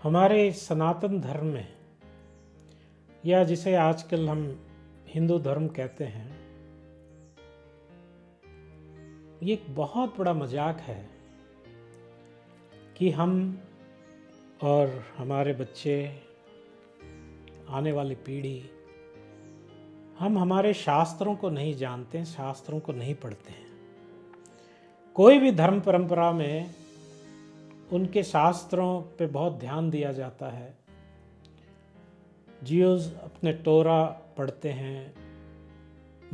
हमारे सनातन धर्म में, या जिसे आजकल हम हिंदू धर्म कहते हैं, ये एक बहुत बड़ा मजाक है कि हम और हमारे बच्चे, आने वाली पीढ़ी, हम हमारे शास्त्रों को नहीं जानते, शास्त्रों को नहीं पढ़ते हैं। कोई भी धर्म परंपरा में उनके शास्त्रों पे बहुत ध्यान दिया जाता है। जियोज अपने तोरा पढ़ते हैं,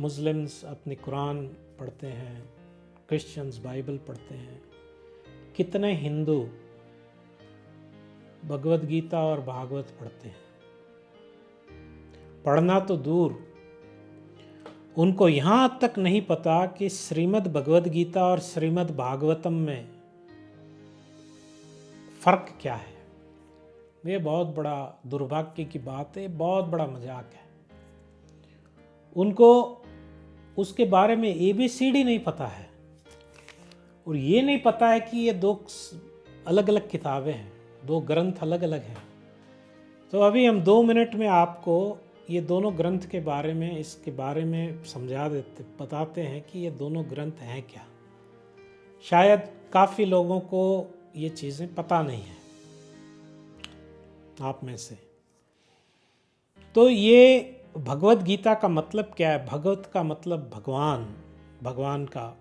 मुस्लिम्स अपनी कुरान पढ़ते हैं, क्रिश्चियंस बाइबल पढ़ते हैं। कितने हिंदू भगवद गीता और भागवत पढ़ते हैं। पढ़ना तो दूर, उनको यहाँ तक नहीं पता कि श्रीमद् भगवद गीता और श्रीमद् भागवतम में फर्क क्या है। ये बहुत बड़ा दुर्भाग्य की बात है, बहुत बड़ा मजाक है। उनको उसके बारे में ABCD नहीं पता है, और ये नहीं पता है कि ये दो अलग अलग किताबें हैं, दो ग्रंथ अलग अलग हैं। तो अभी हम 2 मिनट में आपको ये दोनों ग्रंथ के बारे में, इसके बारे में बताते हैं कि ये दोनों ग्रंथ हैं क्या। शायद काफ़ी लोगों को ये चीज़ें पता नहीं है आप में से। तो ये भगवद गीता का मतलब क्या है? भगवत का मतलब भगवान, भगवान का,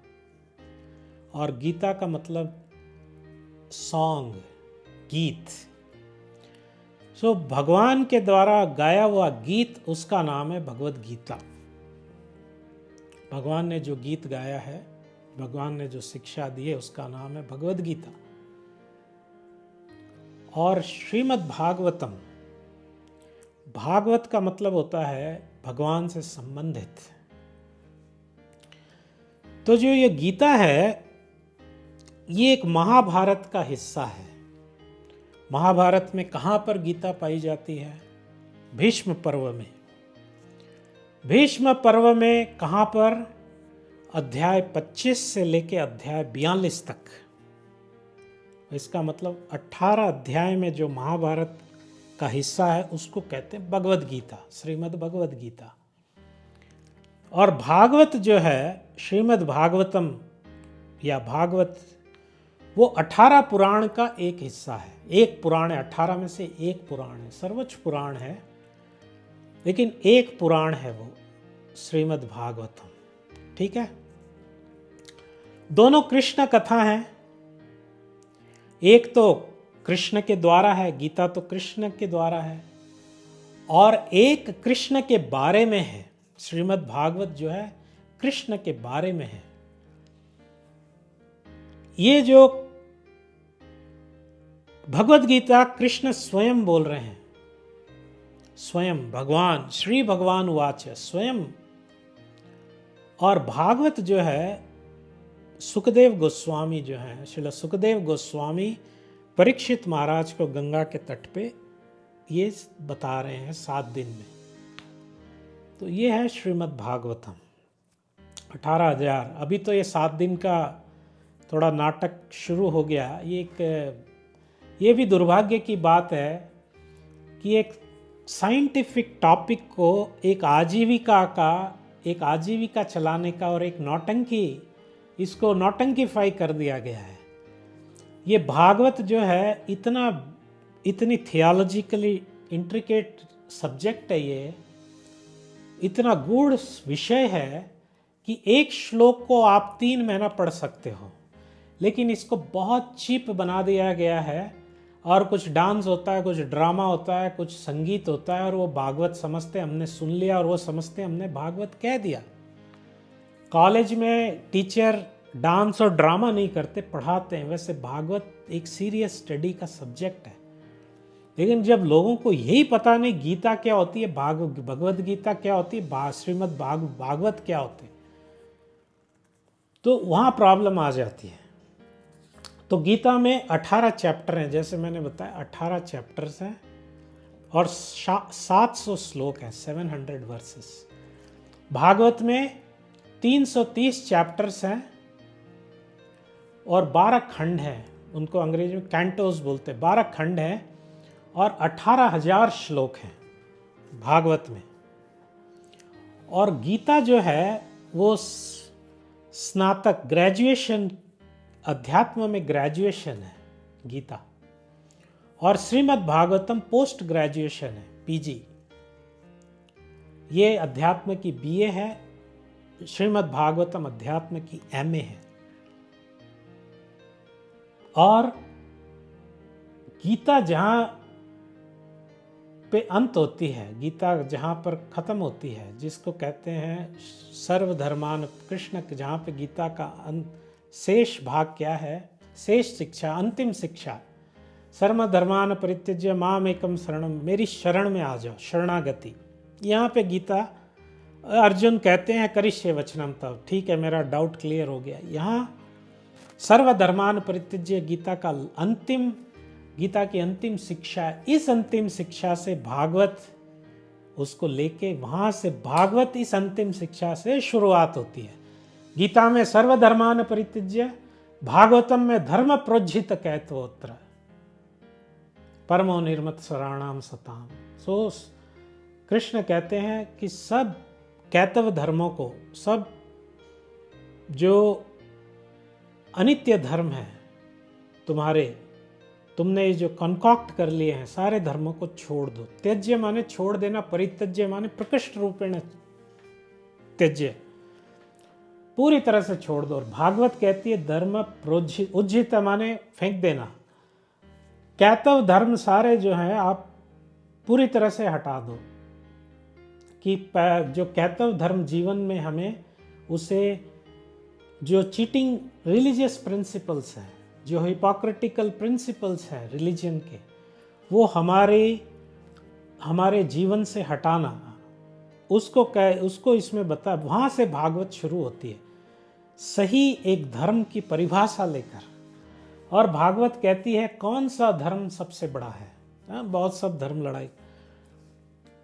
और गीता का मतलब सॉन्ग, गीत। सो भगवान के द्वारा गाया हुआ गीत, उसका नाम है भगवद गीता। भगवान ने जो गीत गाया है, भगवान ने जो शिक्षा दी है, उसका नाम है भगवद गीता। और श्रीमद् भागवतम, भागवत का मतलब होता है भगवान से संबंधित। तो जो ये गीता है, ये एक महाभारत का हिस्सा है। महाभारत में कहाँ पर गीता पाई जाती है? भीष्म पर्व में। भीष्म पर्व में कहाँ पर? अध्याय 25 से लेके अध्याय 42 तक। इसका मतलब 18 अध्याय में जो महाभारत का हिस्सा है, उसको कहते हैं भगवद गीता, श्रीमद् भगवद गीता। और भागवत जो है, श्रीमद् भागवतम या भागवत, वो 18 पुराण का एक हिस्सा है। एक पुराण है, 18 में से एक पुराण है, सर्वोच्च पुराण है, लेकिन एक पुराण है वो श्रीमद् भागवतम। ठीक है। दोनों कृष्ण कथा हैं। एक तो कृष्ण के द्वारा है, गीता तो कृष्ण के द्वारा है, और एक कृष्ण के बारे में है। श्रीमद् भागवत जो है कृष्ण के बारे में है। ये जो भगवद गीता कृष्ण स्वयं बोल रहे हैं, स्वयं भगवान, श्री भगवान वाच, स्वयं। और भागवत जो है, सुखदेव गोस्वामी जो है, श्रील सुखदेव गोस्वामी परीक्षित महाराज को गंगा के तट पे ये बता रहे हैं 7 दिन में। तो ये है श्रीमद् भागवतम, 18,000। अभी तो ये 7 दिन का थोड़ा नाटक शुरू हो गया। ये भी दुर्भाग्य की बात है कि एक साइंटिफिक टॉपिक को एक आजीविका चलाने का और एक नौटंकी, इसको नौटंकीफाई कर दिया गया है। ये भागवत जो है इतनी थियोलॉजिकली इंट्रिकेट सब्जेक्ट है, ये इतना गूढ़ विषय है कि एक श्लोक को आप 3 महीना पढ़ सकते हो, लेकिन इसको बहुत चीप बना दिया गया है। और कुछ डांस होता है, कुछ ड्रामा होता है, कुछ संगीत होता है, और वो भागवत समझते हमने सुन लिया, और वो समझते हमने भागवत कह दिया। कॉलेज में टीचर डांस और ड्रामा नहीं करते, पढ़ाते हैं। वैसे भागवत एक सीरियस स्टडी का सब्जेक्ट है। लेकिन जब लोगों को यही पता नहीं गीता क्या होती है, भगवद गीता क्या होती है, श्रीमद् भागवत क्या होते हैं, तो वहाँ प्रॉब्लम आ जाती है। तो गीता में 18 चैप्टर हैं, जैसे मैंने बताया 18 चैप्टर्स हैं, और 700 श्लोक हैं, 700 वर्सेस। भागवत में 330 चैप्टर्स हैं और 12 खंड हैं। उनको अंग्रेजी में कैंटोस बोलते हैं। 12 खंड हैं और 18,000 श्लोक हैं भागवत में। और गीता जो है वो स्नातक ग्रेजुएशन, अध्यात्म में ग्रेजुएशन है गीता, और श्रीमद् भागवतम पोस्ट ग्रेजुएशन है, पीजी। ये अध्यात्म की बीए है, श्रीमद् भागवतम अध्यात्म की एमए है। और गीता जहां पे अंत होती है, गीता जहां पर खत्म होती है, जिसको कहते हैं सर्वधर्मान, कृष्ण जहां पे गीता का अंत, शेष भाग क्या है, शेष शिक्षा, अंतिम शिक्षा, सर्वधर्मान परित्यज्य माम एकम शरणम, मेरी शरण में आ जाओ, शरणागति। यहाँ पे गीता अर्जुन कहते हैं करिष्ये वचनम तव, ठीक है मेरा डाउट क्लियर हो गया। यहाँ सर्वधर्मान परित्यज्य गीता का अंतिम, गीता की अंतिम शिक्षा, इस अंतिम शिक्षा से भागवत उसको लेके, वहां से भागवत इस अंतिम शिक्षा से शुरुआत होती है। गीता में सर्वधर्मान परित्यज्य, भागवतम में धर्म प्रोज्झित कैतवोत्र, परमो निर्मत शरणाम सताम। सो कृष्ण कहते हैं कि सब कैतव धर्मों को, सब जो अनित्य धर्म है तुम्हारे, तुमने जो कंकॉक्ट कर लिए हैं, सारे धर्मों को छोड़ दो। त्यज्य माने छोड़ देना, परित्यज्य माने प्रकृष्ट रूपेण त्यज्य, पूरी तरह से छोड़ दो। और भागवत कहती है धर्म प्रोज्झित, उज्जित माने फेंक देना। कैतव धर्म सारे जो हैं आप पूरी तरह से हटा दो, कि जो कैतव धर्म जीवन में हमें उसे, जो चीटिंग रिलीजियस प्रिंसिपल्स हैं, जो हिपोक्रेटिकल प्रिंसिपल्स हैं रिलीजन के, वो हमारे जीवन से हटाना, उसको इसमें बता, वहाँ से भागवत शुरू होती है, सही एक धर्म की परिभाषा लेकर। और भागवत कहती है कौन सा धर्म सबसे बड़ा है। बहुत सब धर्म लड़ाई,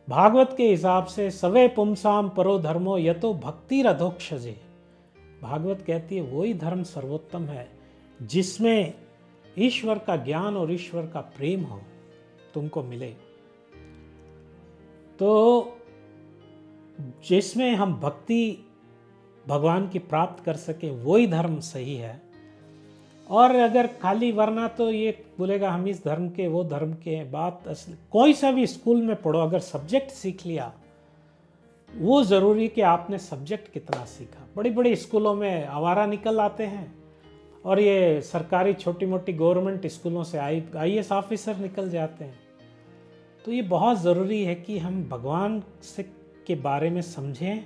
भागवत के हिसाब से सवे पुंसाम परो धर्मो यतो भक्ति रधोक्षजे, भागवत कहती है वही धर्म सर्वोत्तम है जिसमें ईश्वर का ज्ञान और ईश्वर का प्रेम हो, तुमको मिले। तो जिसमें हम भक्ति भगवान की प्राप्त कर सके, वही धर्म सही है। और अगर खाली, वरना तो ये बोलेगा हम इस धर्म के, वो धर्म के, बात असली। कोई सा भी स्कूल में पढ़ो, अगर सब्जेक्ट सीख लिया, वो ज़रूरी कि आपने सब्जेक्ट कितना सीखा। बड़ी बड़ी स्कूलों में आवारा निकल आते हैं, और ये सरकारी छोटी मोटी गवर्नमेंट स्कूलों से IAS ऑफिसर निकल जाते हैं। तो ये बहुत ज़रूरी है कि हम भगवान से के बारे में समझें,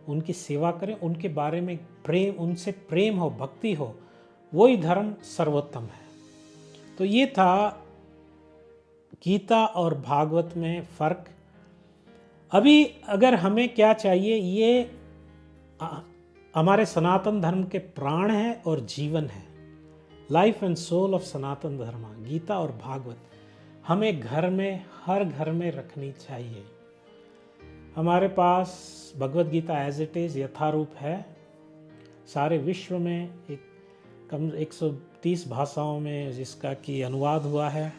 उनकी सेवा करें, उनके बारे में प्रेम, उनसे प्रेम हो, भक्ति हो, वही धर्म सर्वोत्तम है। तो ये था गीता और भागवत में फ़र्क। अभी अगर हमें क्या चाहिए, ये हमारे सनातन धर्म के प्राण है और जीवन है, लाइफ एंड सोल ऑफ सनातन धर्म, गीता और भागवत हमें घर में, हर घर में रखनी चाहिए। हमारे पास Bhagavad Gita as it is यथारूप है, सारे विश्व में एक कम 130 भाषाओं में जिसका कि अनुवाद हुआ है।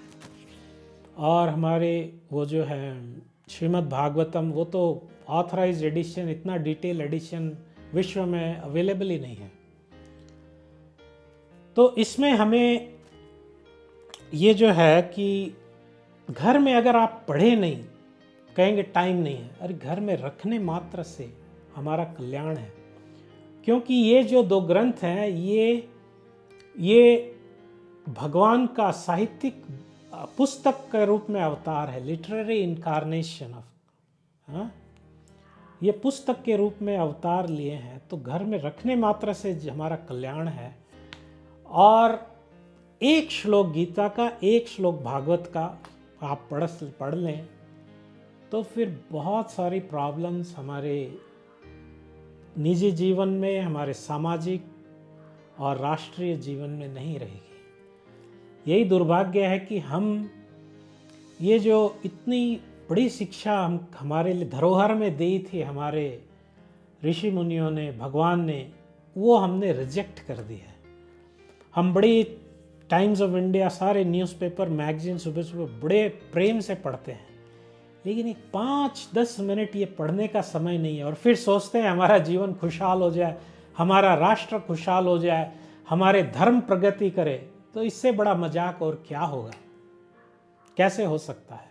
और हमारे वो जो है श्रीमद् भागवतम, वो तो ऑथराइज्ड एडिशन, इतना डिटेल एडिशन विश्व में अवेलेबल ही नहीं है। तो इसमें हमें ये जो है कि घर में अगर आप पढ़े नहीं, कहेंगे टाइम नहीं है, अरे घर में रखने मात्र से हमारा कल्याण है। क्योंकि ये जो 2 ग्रंथ हैं, ये भगवान का साहित्यिक पुस्तक के रूप में अवतार है, लिटरेरी इनकारनेशन ऑफ, ये पुस्तक के रूप में अवतार लिए हैं। तो घर में रखने मात्र से हमारा कल्याण है। और एक श्लोक गीता का, एक श्लोक भागवत का आप पढ़ लें, तो फिर बहुत सारी प्रॉब्लम्स हमारे निजी जीवन में, हमारे सामाजिक और राष्ट्रीय जीवन में नहीं रहेगी। यही दुर्भाग्य है कि हम ये जो इतनी बड़ी शिक्षा हमारे लिए धरोहर में दी थी हमारे ऋषि मुनियों ने, भगवान ने, वो हमने रिजेक्ट कर दी है। हम बड़ी टाइम्स ऑफ इंडिया, सारे न्यूज़पेपर मैगजीन सुबह सुबह बड़े प्रेम से पढ़ते हैं, लेकिन एक 5-10 मिनट ये पढ़ने का समय नहीं है, और फिर सोचते हैं हमारा जीवन खुशहाल हो जाए, हमारा राष्ट्र खुशहाल हो जाए, हमारे धर्म प्रगति करे। तो इससे बड़ा मजाक और क्या होगा, कैसे हो सकता है।